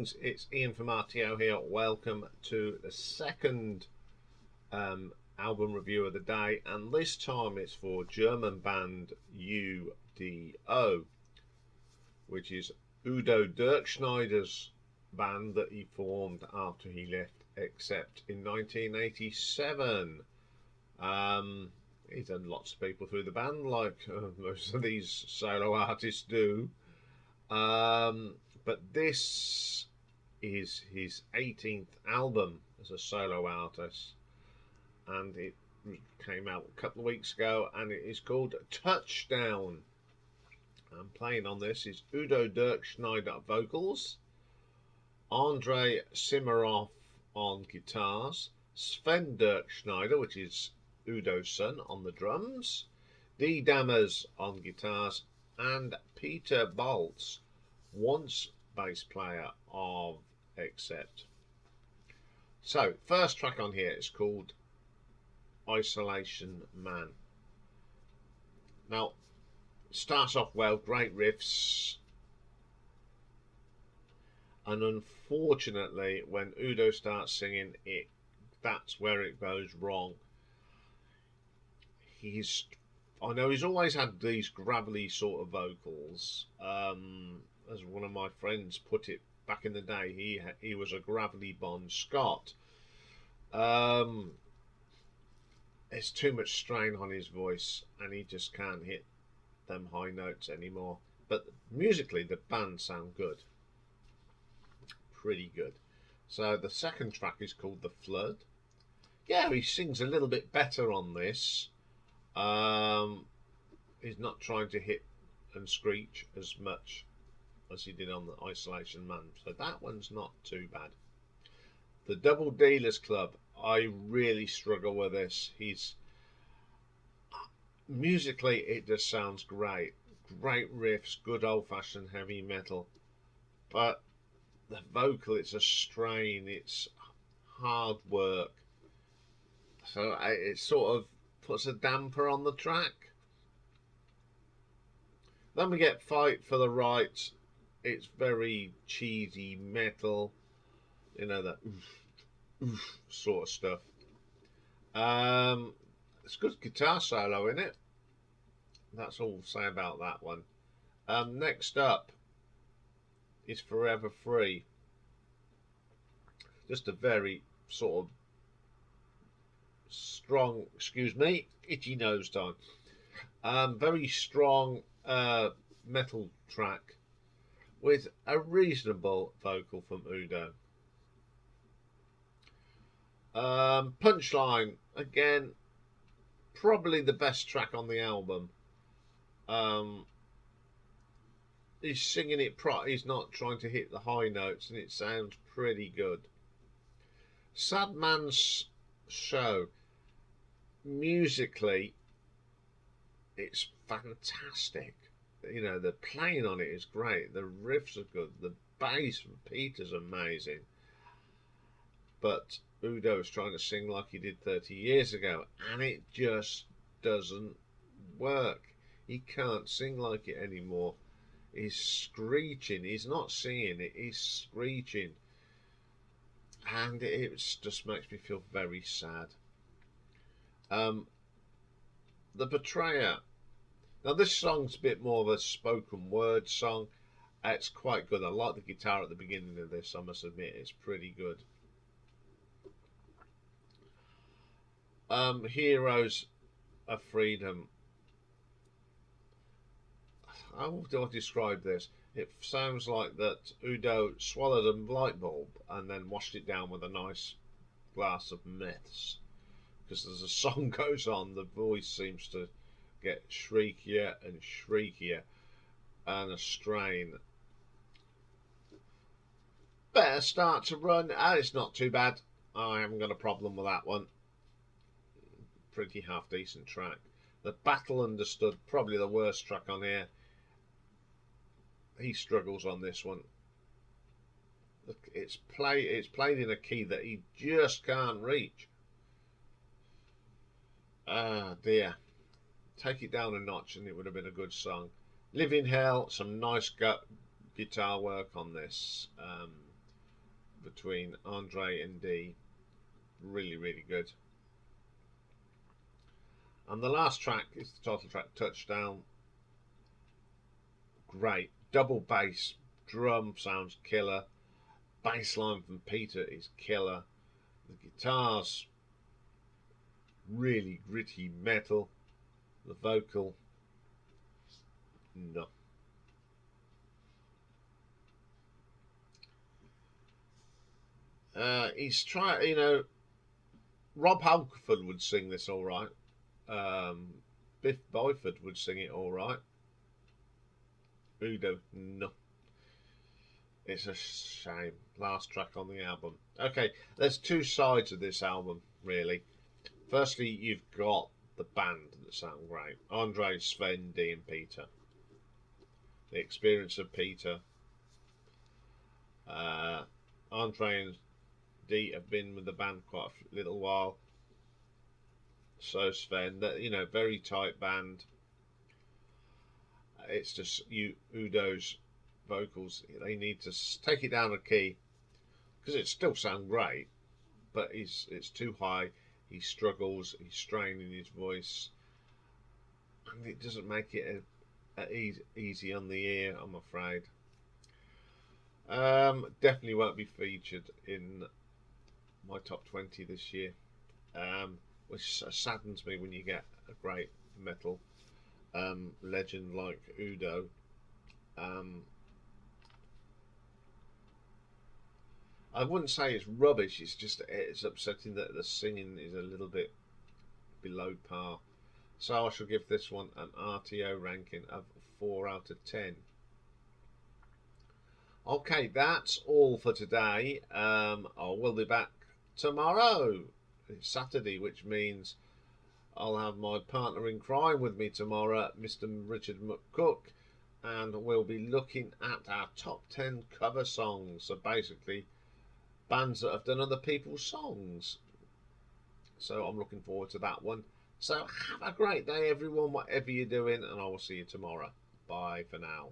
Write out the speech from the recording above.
Greetings, it's Iain from RTO here. Welcome to the second album review of the day, and this time it's for German band U.D.O, which is Udo Dirkschneider's band that he formed after he left Accept in 1987. He's had lots of people through the band, like most of these solo artists do. But this is his 18th album as a solo artist, and it came out a couple of weeks ago, and it is called Touchdown. And playing on this is Udo Dirkschneider vocals, Andre Simarov on guitars, Sven Dirkschneider, which is Udo's son, on the drums, D. Dammers on guitars, and Peter Baltz, once bass player of Accept. So, first track on here is called Isolation Man. Now, starts off well, great riffs, and unfortunately when Udo starts singing it, that's where it goes wrong. I know he's always had these gravelly sort of vocals. As one of my friends put it back in the day, he was a gravelly Bon Scott. There's too much strain on his voice, and he just can't hit them high notes anymore. But musically, the band sound good, pretty good. So the second track is called The Flood. Yeah, he sings a little bit better on this. He's not trying to hit and screech as much as he did on the Isolation Man, so that one's not too bad. The Double Dealers Club, I really struggle with this. Musically, it just sounds great riffs, good old-fashioned heavy metal, but the vocal, it's a strain, it's hard work, so it sort of puts a damper on the track. Then we get Fight for the Right. It's very cheesy metal, you know, that oof sort of stuff. It's good guitar solo in it. That's all I'll say about that one. Next up is Forever Free. Just a very sort of strong, excuse me, itchy nose time. Very strong metal track with a reasonable vocal from Udo. Punchline, again, probably the best track on the album. He's singing it he's not trying to hit the high notes, and it sounds pretty good. Sad Man's Show, musically, it's fantastic. You know, the playing on it is great, the riffs are good, the bass from Peter's amazing, but Udo's trying to sing like he did 30 years ago, and it just doesn't work. He can't sing like it anymore. He's screeching. He's not singing it, he's screeching, and it just makes me feel very sad. The Betrayer. Now this song's a bit more of a spoken word song. It's quite good. I like the guitar at the beginning of this, I must admit. It's pretty good. Heroes of Freedom. How do I describe this? It sounds like that Udo swallowed a light bulb and then washed it down with a nice glass of myths. Because as the song goes on, the voice seems to get shriekier and shriekier, and a strain. Better Start to Run. It's not too bad. I haven't got a problem with that one. Pretty half decent track. The Battle Understood, probably the worst track on here. He struggles on this one. It's played in a key that he just can't reach. Ah dear. Take it down a notch and it would have been a good song. Live in Hell, some nice guitar work on this. between Andre and D. Really, really good. And the last track is the title track, Touchdown. Great. Double bass, drum sounds killer. Bass line from Peter is killer. The guitars, really gritty metal. The vocal, no. He's trying, Rob Halford would sing this all right. Biff Byford would sing it all right. U.D.O, no. It's a shame. Last track on the album. Okay, there's two sides of this album, really. Firstly, you've got the band that sound great. Andre, Sven, D and Peter. The experience of Peter. Andre and D have been with the band quite a little while. So Sven, very tight band. It's just U.DO's vocals. They need to take it down a key because it still sounds great, but it's too high. He struggles. He's straining his voice, and it doesn't make it easy on the ear, I'm afraid. Definitely won't be featured in my top 20 this year, which saddens me when you get a great metal legend like U.D.O. I wouldn't say it's rubbish. It's upsetting that the singing is a little bit below par. So I shall give this one an RTO ranking of 4 out of 10. Okay, that's all for today. I will be back tomorrow. It's Saturday, which means I'll have my partner in crime with me tomorrow, Mr. Richard McCook, and we'll be looking at our top 10 cover songs. So basically, bands that have done other people's songs. So I'm looking forward to that one. So have a great day, everyone, whatever you're doing, and I will see you tomorrow. Bye for now.